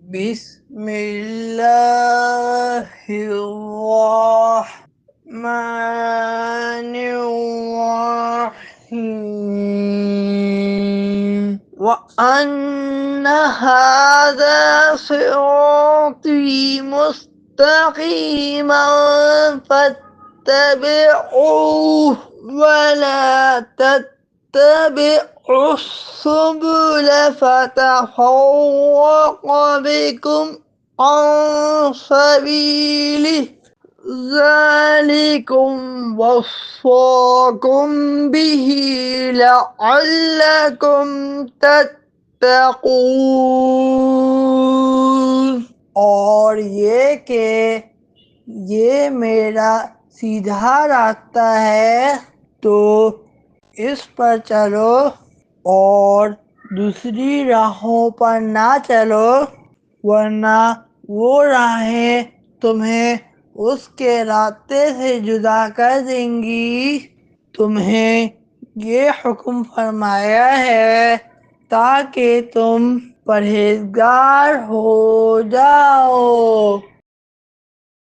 بسم اللہ الرحمن الرحیم وَأَنَّ هَذَا صِرَاطِي مُسْتَقِيمًا فَاتَّبِعُوهُ وَلَا تَتَّبِعُوا السُّبُلَ فَتَفَرَّقَ بِكُمْ عَنْ سَبِيلِهِ ذَلِكُمْ وَصَّاكُمْ بِهِ لَعَلَّكُمْ تَتَّقُونَ۔ اور یہ کہ یہ میرا سیدھا راستہ ہے تو اس پر چلو اور دوسری راہوں پر نہ چلو، ورنہ وہ راہیں تمہیں اس کے راستے سے جدا کر دیں گی۔ تمہیں یہ حکم فرمایا ہے تاکہ تم پرہیزگار ہو جاؤ۔